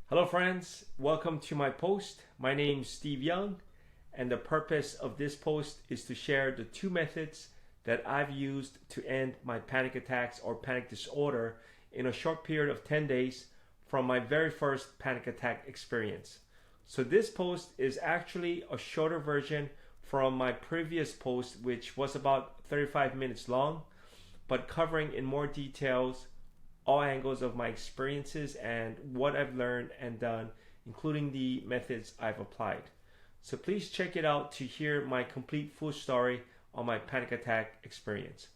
Hello friends, welcome to my post. My name is Steve Young, and the purpose of this post is to share the two methods that I've used to end my panic attacks or panic disorder in a short period of 10 days from my very first panic attack experience. So this post is actually a shorter version from my previous post, which was about 35 minutes long, but covering in more details all angles of my experiences and what I've learned and done, including the methods I've applied. So please check it out to hear my complete full story on my panic attack experience.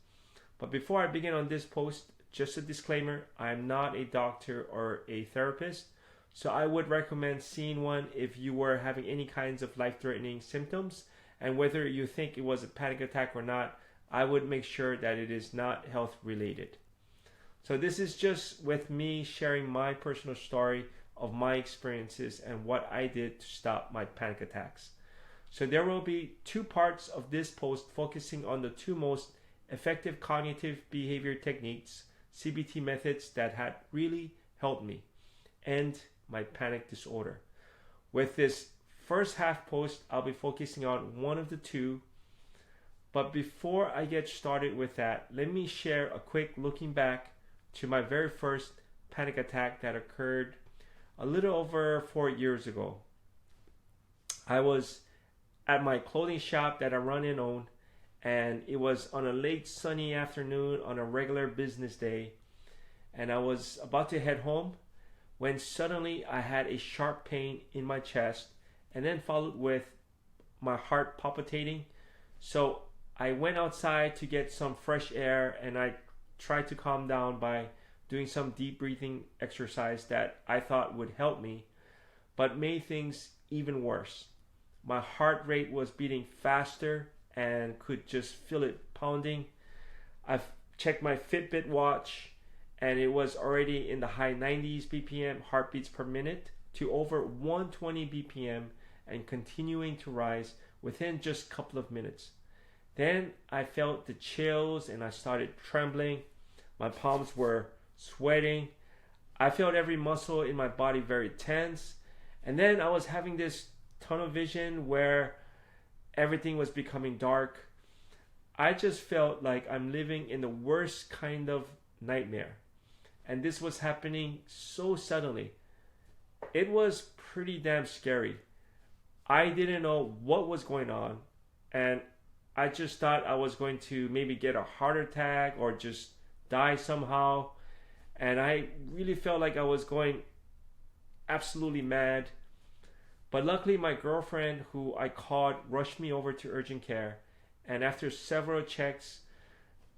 But before I begin on this post, just a disclaimer, I'm not a doctor or a therapist, so I would recommend seeing one if you were having any kinds of life-threatening symptoms, and whether you think it was a panic attack or not, I would make sure that it is not health related. So this is just with me sharing my personal story of my experiences and what I did to stop my panic attacks. So there will be two parts of this post focusing on the two most effective cognitive behavior techniques, CBT methods that had really helped me end my panic disorder. With this first half post, I'll be focusing on one of the two. But before I get started with that, let me share a quick looking back to my very first panic attack that occurred a little over 4 years ago. I was at my clothing shop that I run and own, and it was on a late sunny afternoon on a regular business day, and I was about to head home when suddenly I had a sharp pain in my chest, and then followed with my heart palpitating. So I went outside to get some fresh air, and I tried to calm down by doing some deep breathing exercise that I thought would help me, but made things even worse. My heart rate was beating faster and could just feel it pounding. I've checked my Fitbit watch, and it was already in the high 90s BPM heartbeats per minute to over 120 BPM and continuing to rise within just a couple of minutes. Then I felt the chills and I started trembling. My palms were sweating. I felt every muscle in my body very tense. And then I was having this tunnel vision where everything was becoming dark. I just felt like I'm living in the worst kind of nightmare. And this was happening so suddenly. It was pretty damn scary. I didn't know what was going on, and I just thought I was going to maybe get a heart attack or just die somehow. And I really felt like I was going absolutely mad. But luckily my girlfriend, who I called, rushed me over to urgent care. And after several checks,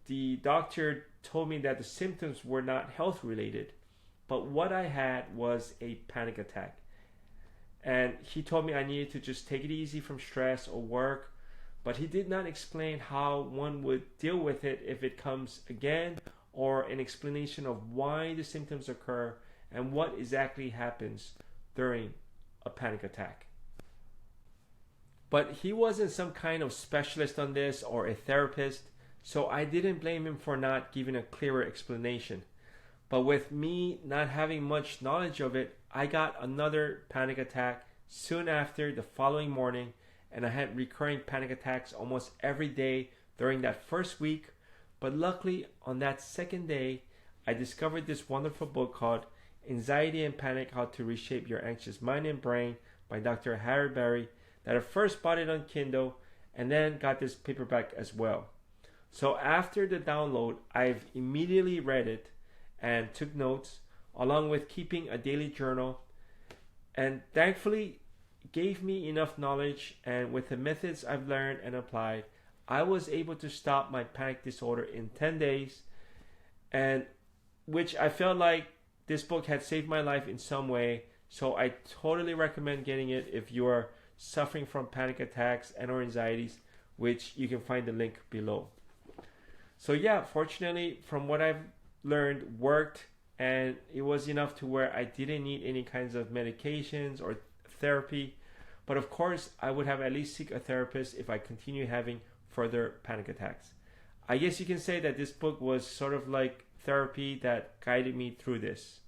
the doctor told me that the symptoms were not health related, but what I had was a panic attack. And he told me I needed to just take it easy from stress or work, but he did not explain how one would deal with it if it comes again, or an explanation of why the symptoms occur and what exactly happens during a panic attack. But he wasn't some kind of specialist on this or a therapist, so I didn't blame him for not giving a clearer explanation. But with me not having much knowledge of it, I got another panic attack soon after the following morning, and I had recurring panic attacks almost every day during that first week. But luckily, on that second day, I discovered this wonderful book called Anxiety and Panic: How to Reshape Your Anxious Mind and Brain by Dr. Harry Berry, that I first bought it on Kindle and then got this paperback as well. So after the download, I've immediately read it and took notes, along with keeping a daily journal, and thankfully gave me enough knowledge, and with the methods I've learned and applied, I was able to stop my panic disorder in 10 days, and which I felt like this book had saved my life in some way. So I totally recommend getting it if you are suffering from panic attacks and or anxieties, which you can find the link below. So yeah, fortunately, from what I've learned, worked, and it was enough to where I didn't need any kinds of medications or therapy. But of course, I would have at least seek a therapist if I continue having further panic attacks. I guess you can say that this book was sort of like therapy that guided me through this.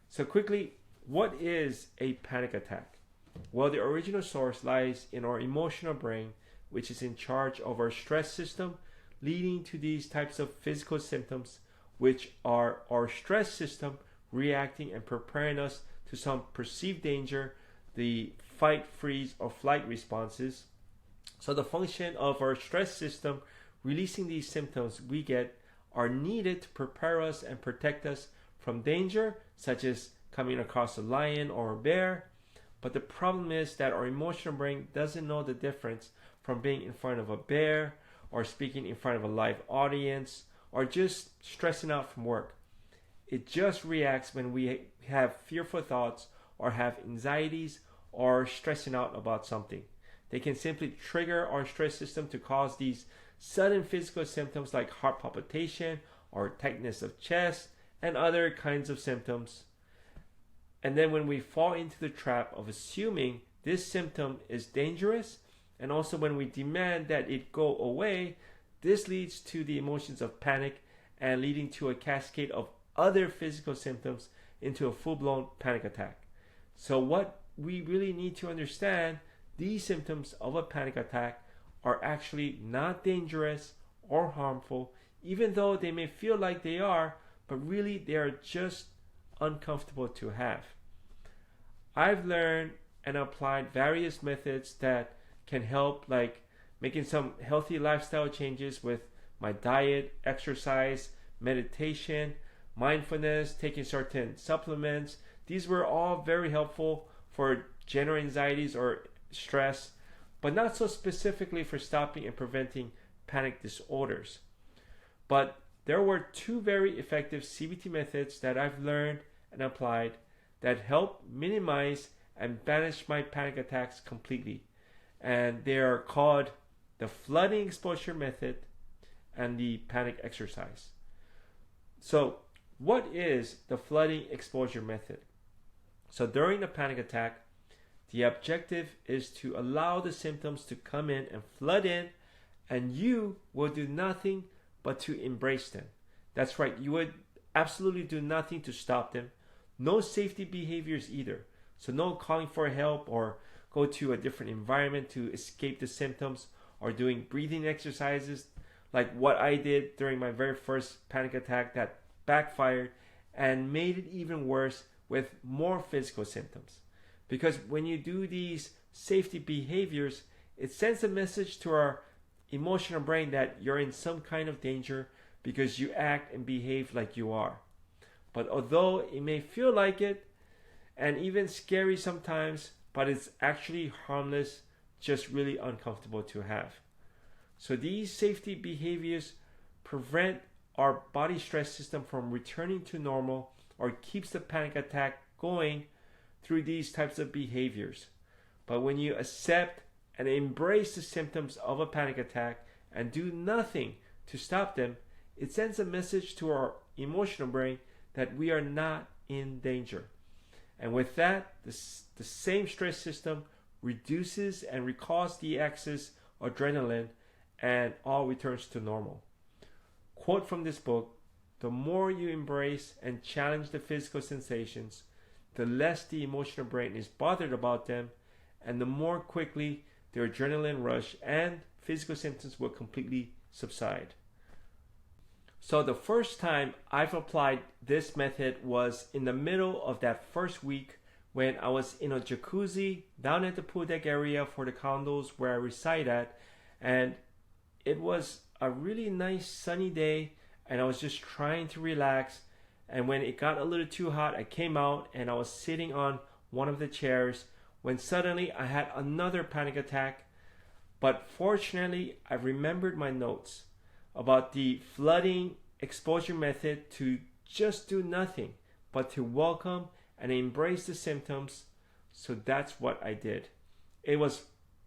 So quickly, what is a panic attack? Well, the original source lies in our emotional brain, which is in charge of our stress system, leading to these types of physical symptoms, which are our stress system reacting and preparing us to some perceived danger, the fight, freeze, or flight responses. So the function of our stress system releasing these symptoms we get are needed to prepare us and protect us from danger, such as coming across a lion or a bear. But the problem is that our emotional brain doesn't know the difference from being in front of a bear or speaking in front of a live audience or just stressing out from work. It just reacts when we have fearful thoughts or have anxieties or stressing out about something. They can simply trigger our stress system to cause these sudden physical symptoms like heart palpitation or tightness of chest and other kinds of symptoms. And then when we fall into the trap of assuming this symptom is dangerous, and also when we demand that it go away, this leads to the emotions of panic and leading to a cascade of other physical symptoms into a full-blown panic attack. So what we really need to understand, these symptoms of a panic attack are actually not dangerous or harmful, even though they may feel like they are, but really they are just uncomfortable to have. I've learned and applied various methods that can help, like making some healthy lifestyle changes with my diet, exercise, meditation, mindfulness, taking certain supplements. These were all very helpful for general anxieties or stress, but not so specifically for stopping and preventing panic disorders. But there were two very effective CBT methods that I've learned and applied that help minimize and banish my panic attacks completely. And they are called the flooding exposure method and the panic exercise. So what is the flooding exposure method? So during a panic attack, the objective is to allow the symptoms to come in and flood in, and you will do nothing but to embrace them. That's right, you would absolutely do nothing to stop them. No safety behaviors either. So no calling for help or go to a different environment to escape the symptoms or doing breathing exercises like what I did during my very first panic attack that backfired and made it even worse with more physical symptoms. Because when you do these safety behaviors, it sends a message to our emotional brain that you're in some kind of danger because you act and behave like you are. But although it may feel like it and even scary sometimes, but it's actually harmless, just really uncomfortable to have. So these safety behaviors prevent our body stress system from returning to normal or keeps the panic attack going through these types of behaviors. But when you accept and embrace the symptoms of a panic attack and do nothing to stop them, it sends a message to our emotional brain that we are not in danger. And with that, the same stress system reduces and recalls the excess adrenaline and all returns to normal. Quote from this book, "The more you embrace and challenge the physical sensations, the less the emotional brain is bothered about them, and the more quickly the adrenaline rush and physical symptoms will completely subside." So the first time I've applied this method was in the middle of that first week when I was in a jacuzzi down at the pool deck area for the condos where I reside at, and it was a really nice sunny day and I was just trying to relax. And when it got a little too hot, I came out and I was sitting on one of the chairs when suddenly I had another panic attack. But fortunately, I remembered my notes about the flooding exposure method to just do nothing but to welcome and embrace the symptoms. So that's what I did. It was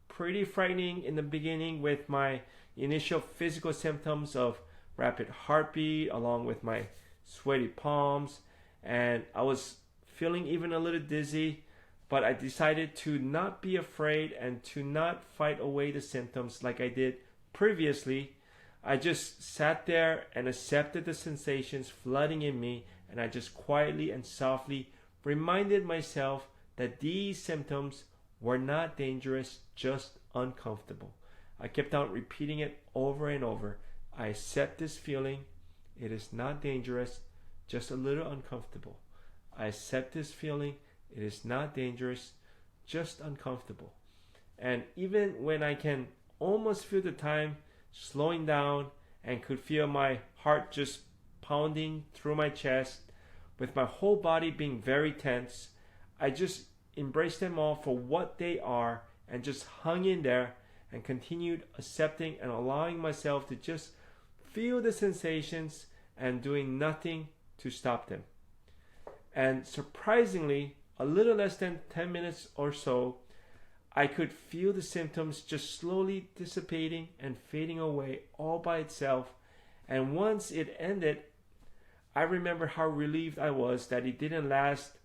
pretty frightening in the beginning with my initial physical symptoms of rapid heartbeat along with my sweaty palms, and I was feeling even a little dizzy, but I decided to not be afraid and to not fight away the symptoms like I did previously. I just sat there and accepted the sensations flooding in me, and I just quietly and softly reminded myself that these symptoms were not dangerous, just uncomfortable. I kept on repeating it over and over. I accept this feeling. It is not dangerous, just a little uncomfortable. I accept this feeling. It is not dangerous, just uncomfortable. And even when I can almost feel the time slowing down and could feel my heart just pounding through my chest, with my whole body being very tense, I just embraced them all for what they are and just hung in there and continued accepting and allowing myself to just feel the sensations and doing nothing to stop them. And surprisingly, a little less than 10 minutes or so, I could feel the symptoms just slowly dissipating and fading away all by itself. And once it ended, I remember how relieved I was that it didn't last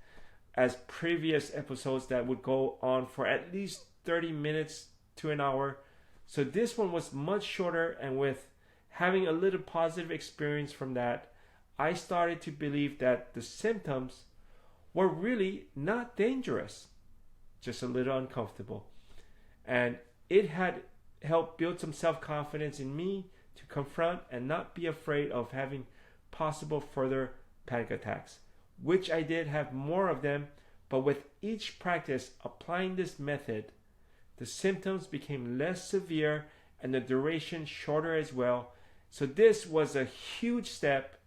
as previous episodes that would go on for at least 30 minutes to an hour. So this one was much shorter, and with having a little positive experience from that, I started to believe that the symptoms were really not dangerous, just a little uncomfortable. And it had helped build some self-confidence in me to confront and not be afraid of having possible further panic attacks, which I did have more of them, but with each practice applying this method, the symptoms became less severe and the duration shorter as well. So this was a huge step,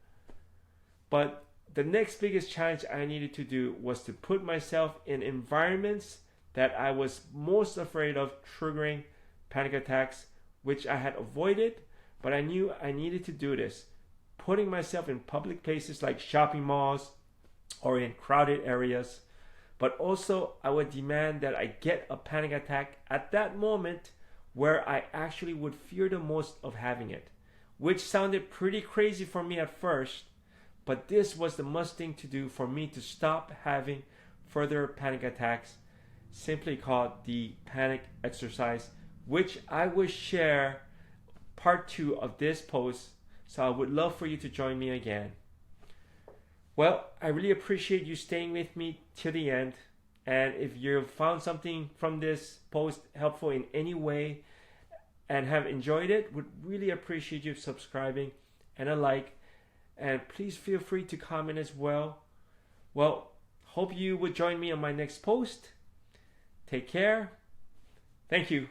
but the next biggest challenge I needed to do was to put myself in environments that I was most afraid of triggering panic attacks, which I had avoided, but I knew I needed to do this. Putting myself in public places like shopping malls or in crowded areas, but also I would demand that I get a panic attack at that moment where I actually would fear the most of having it, which sounded pretty crazy for me at first, but this was the must thing to do for me to stop having further panic attacks, simply called the panic exercise, which I will share part 2 of this post. So I would love for you to join me again. Well, I really appreciate you staying with me till the end. And if you found something from this post helpful in any way and have enjoyed it, would really appreciate you subscribing and a like. And please feel free to comment as well. Well, hope you would join me on my next post. Take care. Thank you.